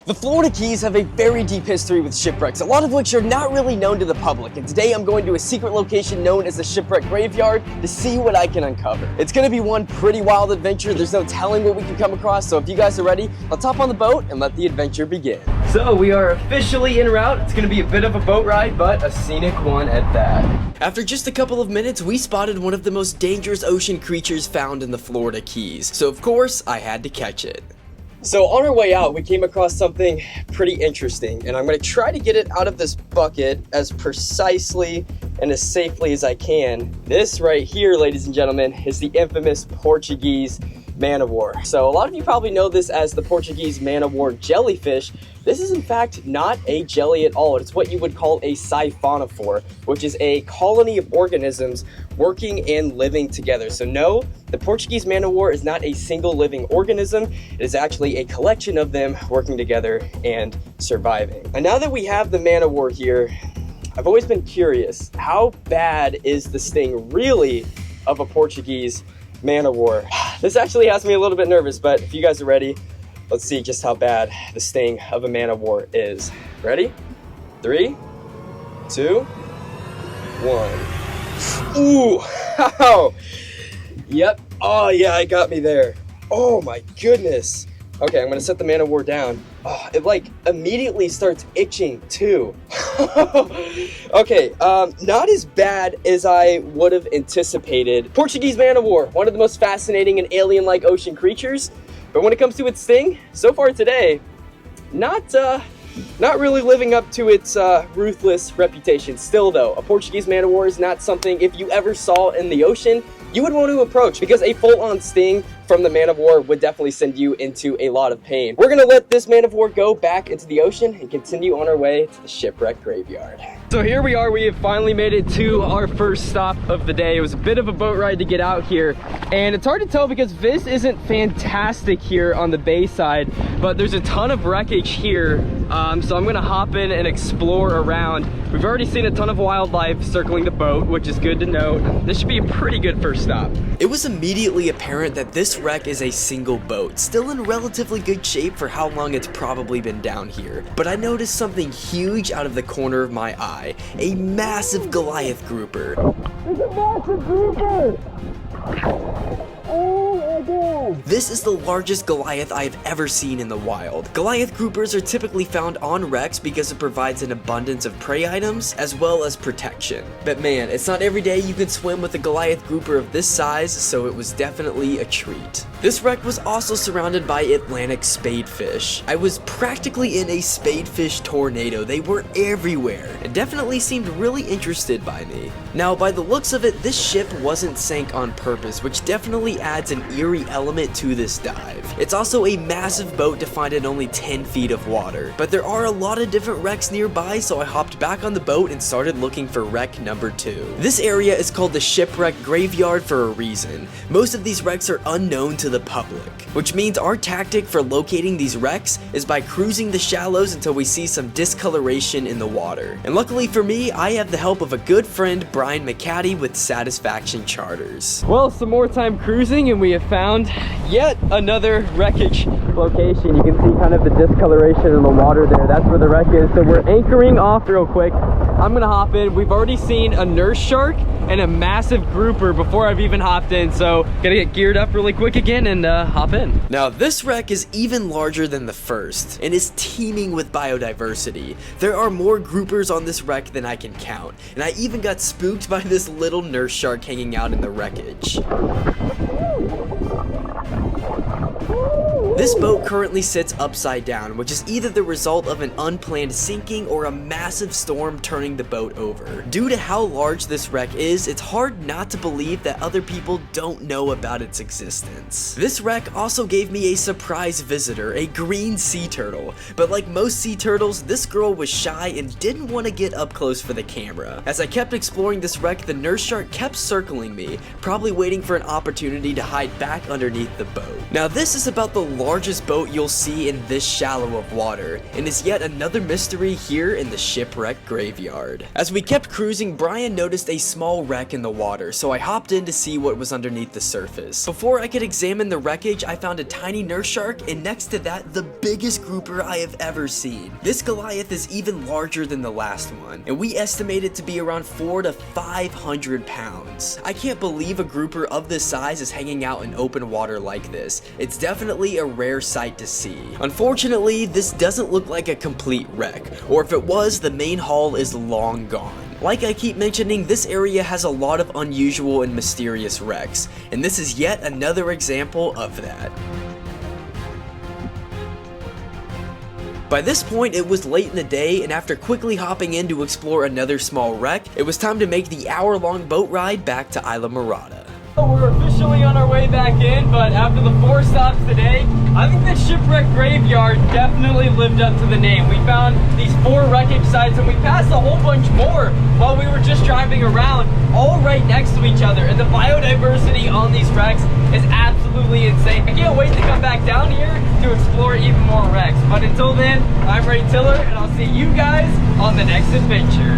The Florida Keys have a very deep history with shipwrecks, a lot of which are not really known to the public, and today I'm going to a secret location known as the Shipwreck Graveyard to see what I can uncover. It's going to be one pretty wild adventure. There's no telling what we can come across, so if you guys are ready, let's hop on the boat and let the adventure begin. So we are officially en route. It's going to be a bit of a boat ride, but a scenic one at that. After just a couple of minutes, we spotted one of the most dangerous ocean creatures found in the Florida Keys, so of course I had to catch it. So on our way out, we came across something pretty interesting, and I'm going to try to get it out of this bucket as precisely and as safely as I can. This right here, ladies and gentlemen, is the infamous Portuguese man-of-war. So a lot of you probably know this as the Portuguese man-of-war jellyfish. This is in fact not a jelly at all. It's what you would call a siphonophore, which is a colony of organisms working and living together. So no, the Portuguese man-of-war is not a single living organism. It is actually a collection of them working together and surviving. And now that we have the man-of-war here, I've always been curious, how bad is the sting really of a Portuguese man-of-war? This actually has me a little bit nervous, but if you guys are ready, let's see just how bad the sting of a man-of-war is. Ready? 3, 2, 1. Ooh, ow. Yep, oh yeah, it got me there. Oh my goodness. Okay, I'm gonna set the man-of-war down. Oh, it like immediately starts itching too. Okay, not as bad as I would have anticipated. Portuguese man-of-war, one of the most fascinating and alien-like ocean creatures. But when it comes to its sting, so far today, not really living up to its ruthless reputation. Still though, a Portuguese man-of-war is not something, if you ever saw in the ocean, you would want to approach, because a full-on sting from the man-of-war would definitely send you into a lot of pain. We're gonna let this man-of-war go back into the ocean and continue on our way to the Shipwreck Graveyard. So here we are, we have finally made it to our first stop of the day. It was a bit of a boat ride to get out here, and it's hard to tell because this isn't fantastic here on the bay side, but there's a ton of wreckage here, so I'm gonna hop in and explore around. We've already seen a ton of wildlife circling the boat, which is good to note. This should be a pretty good first stop. It was immediately apparent that this wreck is a single boat, still in relatively good shape for how long it's probably been down here. But I noticed something huge out of the corner of my eye, a massive Goliath grouper. There's a massive grouper! Oh my god! This is the largest Goliath I have ever seen in the wild. Goliath groupers are typically found on wrecks because it provides an abundance of prey items as well as protection. But man, it's not every day you can swim with a Goliath grouper of this size, so it was definitely a treat. This wreck was also surrounded by Atlantic spadefish. I was practically in a spadefish tornado. They were everywhere and definitely seemed really interested by me. Now, by the looks of it, this ship wasn't sank on purpose, which definitely adds an eerie element to this dive. It's also a massive boat to find in only 10 feet of water, but there are a lot of different wrecks nearby, so I hopped back on the boat and started looking for wreck number 2. This area is called the Shipwreck Graveyard for a reason. Most of these wrecks are unknown to the public, which means our tactic for locating these wrecks is by cruising the shallows until we see some discoloration in the water. And luckily for me, I have the help of a good friend, McCadie, with Satisfaction Charters. Well, some more time cruising and we have found yet another wreckage location. You can see kind of the discoloration in the water there. That's where the wreck is. So we're anchoring off real quick. I'm gonna hop in. We've already seen a nurse shark and a massive grouper before I've even hopped in, so gotta get geared up really quick again and hop in. Now this wreck is even larger than the first and is teeming with biodiversity. There are more groupers on this wreck than I can count, and I even got spooked by this little nurse shark hanging out in the wreckage. This boat currently sits upside down, which is either the result of an unplanned sinking or a massive storm turning the boat over. Due to how large this wreck is, it's hard not to believe that other people don't know about its existence. This wreck also gave me a surprise visitor, a green sea turtle. But like most sea turtles, this girl was shy and didn't want to get up close for the camera. As I kept exploring this wreck, the nurse shark kept circling me, probably waiting for an opportunity to hide back underneath the boat. Now this is about the largest boat you'll see in this shallow of water, and is yet another mystery here in the shipwreck graveyard. As we kept cruising, Brian noticed a small wreck in the water, so I hopped in to see what was underneath the surface. Before I could examine the wreckage, I found a tiny nurse shark, and next to that, the biggest grouper I have ever seen. This Goliath is even larger than the last one, and we estimate it to be around 400 to 500 pounds. I can't believe a grouper of this size is hanging out in open water like this. It's definitely a rare sight to see. Unfortunately, this doesn't look like a complete wreck, or if it was, the main hull is long gone. Like I keep mentioning, this area has a lot of unusual and mysterious wrecks, and this is yet another example of that. By this point, it was late in the day, and after quickly hopping in to explore another small wreck, it was time to make the hour-long boat ride back to Isla Mirada. We're officially on our way back in, but after the 4 stops today, I think the shipwreck graveyard definitely lived up to the name. We found these 4 wreckage sites, and we passed a whole bunch more while we were just driving around, all right next to each other. And the biodiversity on these wrecks is absolutely insane. I can't wait to come back down here to explore even more wrecks. But until then, I'm Ray Tiller, and I'll see you guys on the next adventure.